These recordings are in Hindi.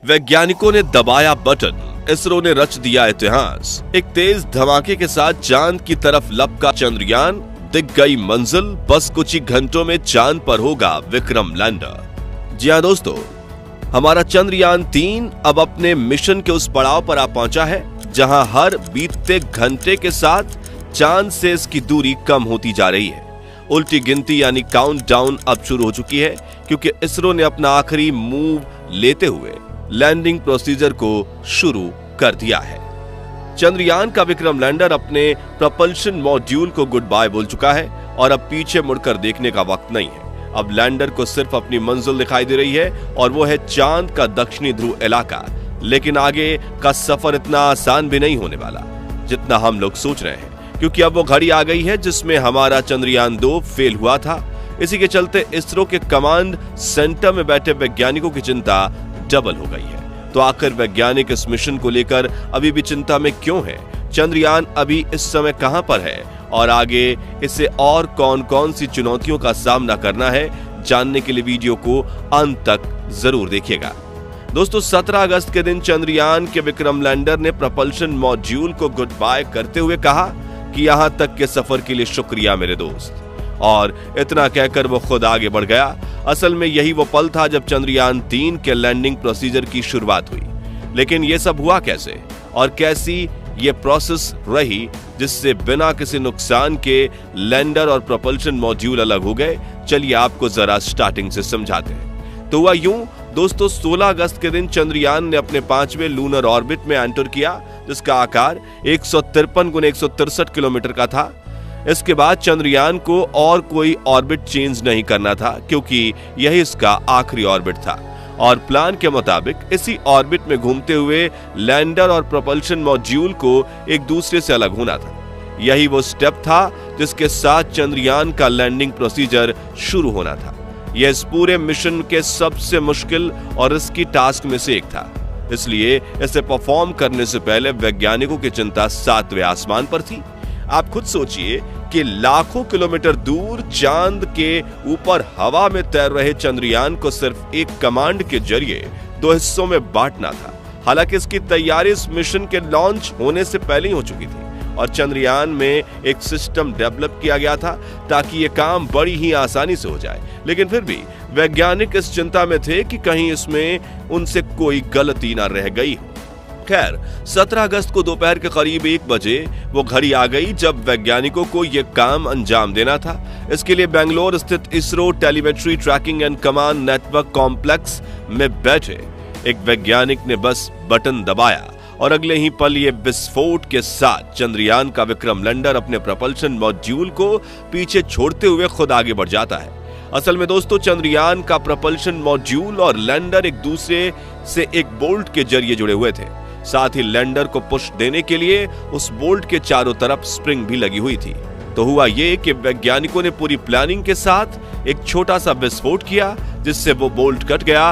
वैज्ञानिकों ने दबाया बटन, इसरो ने रच दिया इतिहास। एक तेज धमाके के साथ चांद की तरफ लपका चंद्रयान, दिख गई मंजिल, बस कुछ ही घंटों में चांद पर होगा विक्रम लैंडर। जी हां दोस्तों, हमारा चंद्रयान 3 अब अपने मिशन के उस पड़ाव पर आ पहुंचा है जहां हर बीतते घंटे के साथ चांद से इसकी दूरी कम होती जा रही है। उल्टी गिनती यानी काउंटडाउन अब शुरू हो चुकी है, क्योंकि इसरो ने अपना आखिरी मूव लेते हुए लैंडिंग प्रोसीजर को शुरू कर दिया है। चंद्रयान का विक्रम लैंडर अपने प्रपल्शन मॉड्यूल को गुड बाय बोल चुका है और अब पीछे मुड़कर देखने का वक्त नहीं है। अब लैंडर को सिर्फ अपनी मंजिल दिखाई दे रही है और वो है चांद का दक्षिणी ध्रुव इलाका। लेकिन आगे का सफर इतना आसान भी नहीं होने वाला जितना हम लोग सोच रहे हैं, क्योंकि अब वो घड़ी आ गई है जिसमें हमारा चंद्रयान 2 फेल हुआ था। इसी के चलते इसरो के कमांड सेंटर में बैठे वैज्ञानिकों की चिंता डबल हो गई है। तो आखिर वैज्ञानिक इस मिशन को लेकर अभी भी चिंता में क्यों है? चंद्रयान अभी इस समय कहां पर है और आगे इसे और कौन कौन सी चुनौतियों का सामना करना है, जानने के लिए वीडियो को अंत तक जरूर देखिएगा। दोस्तों, 17 अगस्त के दिन चंद्रयान के विक्रम लैंडर ने प्रपल्शन मॉड्यूल को गुड बाय करते हुए कहा कि यहां तक के सफर के लिए शुक्रिया मेरे दोस्त, और इतना कहकर वो खुद आगे बढ़ गया। असल में यही वो पल था जब चंद्रयान 3 के लैंडिंग प्रोसीजर की शुरुआत हुई। लेकिन ये सब हुआ कैसे और कैसी ये प्रोसेस रही जिससे बिना किसी नुकसान के लैंडर और प्रपल्शन मॉड्यूल अलग हो गए? चलिए आपको जरा स्टार्टिंग से समझाते हैं। तो हुआ यूं दोस्तों, 16 अगस्त के दिन चंद्रयान ने अपने 5वें लूनर ऑर्बिट में एंटर किया, जिसका आकार 153 × 163 किलोमीटर का था। इसके बाद चंद्रयान को और कोई ऑर्बिट चेंज नहीं करना था, क्योंकि यही इसका आखिरी ऑर्बिट था और प्लान के मुताबिक इसी ऑर्बिट में घूमते हुए लैंडर और प्रपल्शन मॉड्यूल को एक दूसरे से अलग होना था। यही वो स्टेप था जिसके साथ चंद्रयान का लैंडिंग प्रोसीजर शुरू होना था। यह इस पूरे मिशन के सबसे मुश्किल और रिस्की टास्क में से एक था, इसलिए इसे परफॉर्म करने से पहले वैज्ञानिकों की चिंता 7वें आसमान पर थी। आप खुद सोचिए कि लाखों किलोमीटर दूर चांद के ऊपर हवा में तैर रहे चंद्रयान को सिर्फ एक कमांड के जरिए 2 हिस्सों में बांटना था। हालांकि इसकी तैयारी इस मिशन के लॉन्च होने से पहले ही हो चुकी थी और चंद्रयान में एक सिस्टम डेवलप किया गया था ताकि ये काम बड़ी ही आसानी से हो जाए। लेकिन फिर भी वैज्ञानिक इस चिंता में थे कि कहीं इसमें उनसे कोई गलती ना रह गई हो। खैर, 17 अगस्त को दोपहर के करीब 1 बजे वो घड़ी आ गई जब वैज्ञानिकों को यह काम अंजाम देना था। इसके लिए बेंगलोर स्थित ISRO telemetry tracking and command network complex में बैठे एक वैज्ञानिक ने बस बटन दबाया और अगले ही पल ये विस्फोट के साथ चंद्रयान का विक्रम लैंडर अपने प्रपल्शन मॉड्यूल को पीछे छोड़ते हुए खुद आगे बढ़ जाता है। असल में दोस्तों, चंद्रयान का प्रपल्शन मॉड्यूल और लैंडर एक दूसरे से एक बोल्ट के जरिए जुड़े हुए थे। साथ ही लैंडर को पुश देने के लिए उस बोल्ट के चारों तरफ स्प्रिंग भी लगी हुई थी। तो हुआ ये कि वैज्ञानिकों ने पूरी प्लानिंग के साथ एक छोटा सा विस्फोट किया, जिससे वो बोल्ट कट गया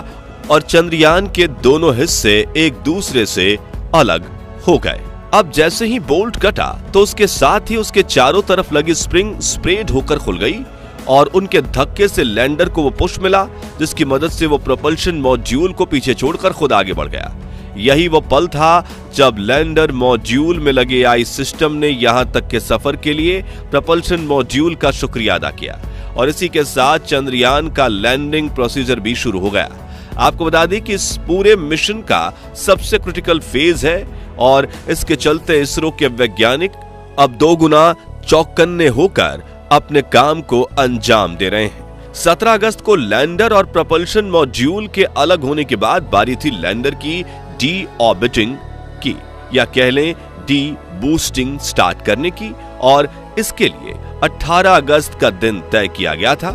और चंद्रयान के दोनों हिस्से एक दूसरे से अलग हो गए। अब जैसे ही बोल्ट कटा तो उसके साथ ही उसके चारों तरफ लगी स्प्रिंग स्प्रेड होकर खुल गई और उनके धक्के से लैंडर को वो पुश मिला, जिसकी मदद से वो प्रपल्शन मॉड्यूल को पीछे छोड़कर खुद आगे बढ़ गया। यही वो पल था जब लैंडर मॉड्यूल में लगे आई सिस्टम ने यहां तक के सफर के लिए प्रपल्शन मॉड्यूल का शुक्रिया अदा किया और इसी के साथ चंद्रयान का लैंडिंग प्रोसीजर भी शुरू हो गया। आपको बता दें कि इस पूरे मिशन का सबसे क्रिटिकल फेज है और इसके चलते इसरो के वैज्ञानिक अब 2 गुना चौकन्ने होकर अपने काम को अंजाम दे रहे हैं। 17 अगस्त को लैंडर और प्रपल्शन मॉड्यूल के अलग होने के बाद बारी थी लैंडर की डी ऑर्बिटिंग की, या कह लें डी बूस्टिंग स्टार्ट करने की, और इसके लिए 18 अगस्त का दिन तय किया गया था।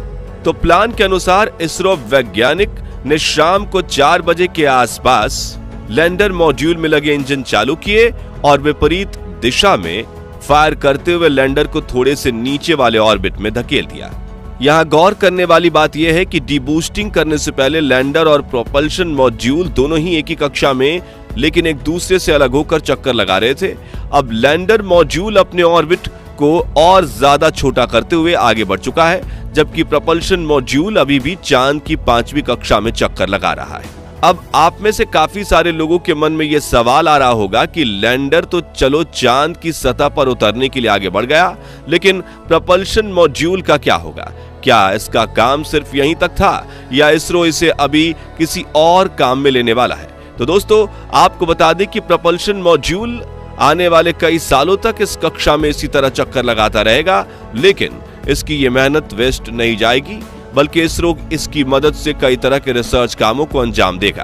तो प्लान के अनुसार इसरो वैज्ञानिक ने शाम को 4 बजे के आसपास लैंडर मॉड्यूल में लगे इंजन चालू किए और विपरीत दिशा में फायर करते हुए लैंडर को थोड़े से नीचे वाले ऑर्बिट में धकेल दिया। यहाँ गौर करने वाली बात यह है कि डीबूस्टिंग करने से पहले लैंडर और प्रोपल्शन मॉड्यूल दोनों ही एक ही कक्षा में लेकिन एक दूसरे से अलग होकर चक्कर लगा रहे थे। अब लैंडर मॉड्यूल अपने ऑर्बिट को और ज्यादा छोटा करते हुए आगे बढ़ चुका है, जबकि प्रोपल्शन मॉड्यूल अभी भी चांद की 5वीं कक्षा में चक्कर लगा रहा है। अब आप में से काफी सारे लोगों के मन में यह सवाल आ रहा होगा कि लैंडर तो चलो चांद की सतह पर उतरने के लिए आगे बढ़ गया, लेकिन प्रपल्शन मॉड्यूल का क्या होगा? क्या इसका काम सिर्फ यहीं तक था या इसरो इसे अभी किसी और काम में लेने वाला है? तो दोस्तों, आपको बता दें कि प्रपल्शन मॉड्यूल आने वाले कई सालों तक इस कक्षा में इसी तरह चक्कर लगाता रहेगा, लेकिन इसकी ये मेहनत वेस्ट नहीं जाएगी, बल्कि इसरो इसकी मदद से कई तरह के रिसर्च कामों को अंजाम देगा।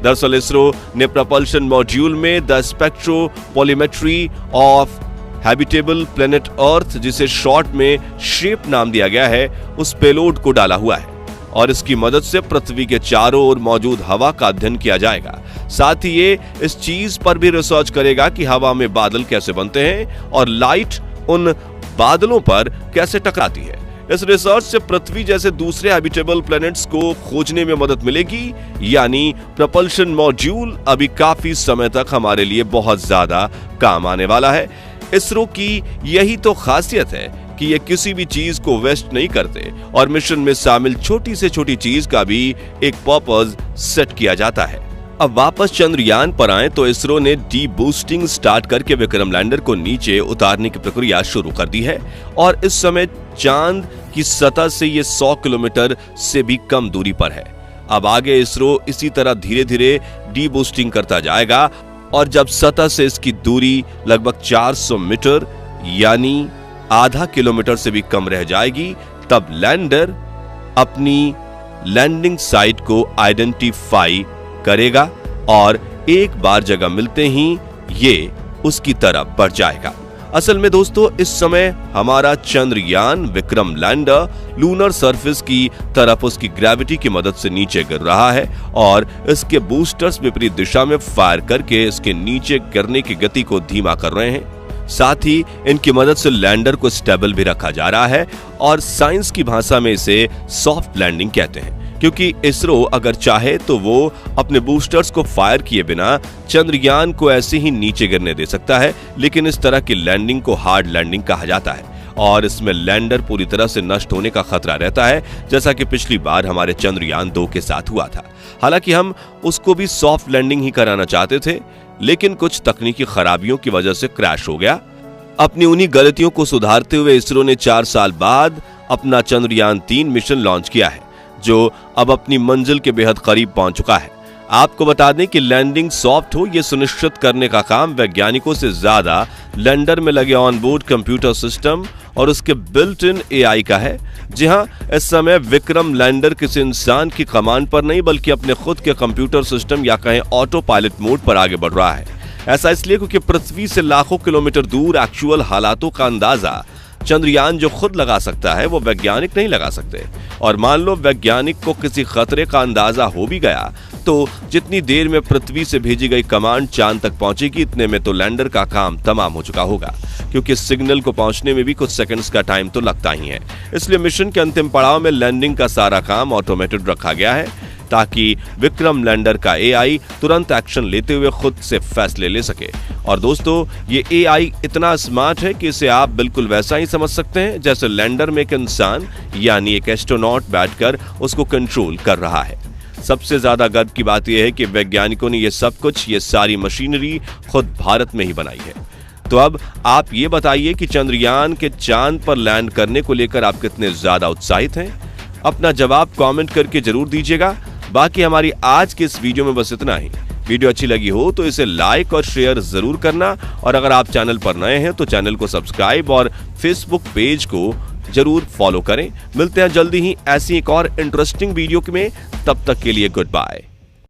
दरअसल इसरो ने प्रपल्शन मॉड्यूल में the spectropolarimetry of habitable planet Earth, जिसे शॉर्ट में शेप नाम दिया गया है, उस पेलोड को डाला हुआ है और इसकी मदद से पृथ्वी के चारों ओर मौजूद हवा का अध्ययन किया जाएगा। साथ ही ये इस चीज पर भी रिसर्च करेगा कि हवा में बादल कैसे बनते हैं और लाइट उन बादलों पर कैसे टकराती है। इस रिसर्च से पृथ्वी जैसे दूसरे हैबिटेबल प्लैनेट्स को खोजने में मदद मिलेगी, यानी प्रपल्शन मॉड्यूल अभी काफी समय तक हमारे लिए बहुत ज्यादा काम आने वाला है। इसरो की यही तो खासियत है कि ये किसी भी चीज को वेस्ट नहीं करते और मिशन में शामिल छोटी से छोटी चीज का भी एक पर्पस सेट किया जाता है। अब वापस चंद्रयान पर आए तो इसरो ने डी बूस्टिंग स्टार्ट करके विक्रम लैंडर को नीचे उतारने की प्रक्रिया शुरू कर दी है और इस समय चांद की सतह से ये 100 किलोमीटर से भी कम दूरी पर है। अब आगे इसरो इसी तरह धीरे धीरे डी बूस्टिंग करता जाएगा और जब सतह से इसकी दूरी लगभग 400 मीटर यानी आधा किलोमीटर से भी कम रह जाएगी, तब लैंडर अपनी लैंडिंग साइट को आइडेंटिफाई करेगा और एक बार जगह मिलते ही ये उसकी तरफ बढ़ जाएगा। असल में दोस्तों, इस समय हमारा Chandrayaan Vikram lander lunar surface की तरफ उसकी ग्रेविटी की मदद से नीचे गिर रहा है और इसके बूस्टर्स विपरीत दिशा में फायर करके इसके नीचे गिरने की गति को धीमा कर रहे हैं। साथ ही इनकी मदद से लैंडर को स्टेबल भी रखा जा रहा है और साइंस की भाषा में इसे सॉफ्ट लैंडिंग कहते हैं, क्योंकि इसरो अगर चाहे तो वो अपने बूस्टर्स को फायर किए बिना चंद्रयान को ऐसे ही नीचे गिरने दे सकता है, लेकिन इस तरह की लैंडिंग को हार्ड लैंडिंग कहा जाता है और इसमें लैंडर पूरी तरह से नष्ट होने का खतरा रहता है, जैसा कि पिछली बार हमारे चंद्रयान 2 के साथ हुआ था। हालांकि हम उसको भी सॉफ्ट लैंडिंग ही कराना चाहते थे, लेकिन कुछ तकनीकी खराबियों की वजह से क्रैश हो गया। अपनी उन्हीं गलतियों को सुधारते हुए इसरो ने 4 साल बाद अपना चंद्रयान 3 मिशन लॉन्च किया है, जो अब अपनी मंजिल के बेहद करीब पहुंच चुका है। आपको बता दें कि लैंडिंग सॉफ्ट हो यह सुनिश्चित करने का काम वैज्ञानिकों से ज्यादा लैंडर में लगे ऑनबोर्ड कंप्यूटर सिस्टम और उसके बिल्ट इन एआई का है। जी हां, इस समय विक्रम लैंडर किसी इंसान की कमांड पर नहीं बल्कि अपने खुद के कंप्यूटर सिस्टम या कहें ऑटो पायलट मोड पर आगे बढ़ रहा है। ऐसा इसलिए क्योंकि पृथ्वी से लाखों किलोमीटर दूर एक्चुअल हालातों का अंदाजा चंद्रयान जो खुद लगा सकता है वो वैज्ञानिक नहीं लगा सकते। और मान लो वैज्ञानिक को किसी खतरे का अंदाजा हो भी गया तो जितनी देर में पृथ्वी से भेजी गई कमांड चांद तक पहुंचेगी, इतने में तो लैंडर का काम तमाम हो चुका होगा, क्योंकि सिग्नल को पहुंचने में भी कुछ सेकंड्स का टाइम तो लगता ही है। इसलिए मिशन के अंतिम पड़ाव में लैंडिंग का सारा काम ऑटोमेटेड रखा गया है ताकि विक्रम लैंडर का एआई तुरंत एक्शन लेते हुए खुद से फैसले ले सके। और दोस्तों, ये एआई इतना स्मार्ट है कि इसे आप बिल्कुल वैसा ही समझ सकते हैं जैसे लैंडर में एक इंसान यानी एक एस्ट्रोनॉट बैठकर उसको कंट्रोल कर रहा है। सबसे ज्यादा गर्व की बात यह है कि वैज्ञानिकों ने ये सब कुछ, ये सारी मशीनरी खुद भारत में ही बनाई है। तो अब आप ये बताइए कि चंद्रयान के चांद पर लैंड करने को लेकर आप कितने ज्यादा उत्साहित हैं? अपना जवाब कमेंट करके जरूर दीजिएगा। बाकी हमारी आज के इस वीडियो में बस इतना ही। वीडियो अच्छी लगी हो तो इसे लाइक और शेयर जरूर करना और अगर आप चैनल पर नए हैं तो चैनल को सब्सक्राइब और फेसबुक पेज को जरूर फॉलो करें। मिलते हैं जल्दी ही ऐसी एक और इंटरेस्टिंग वीडियो में, तब तक के लिए गुड बाय।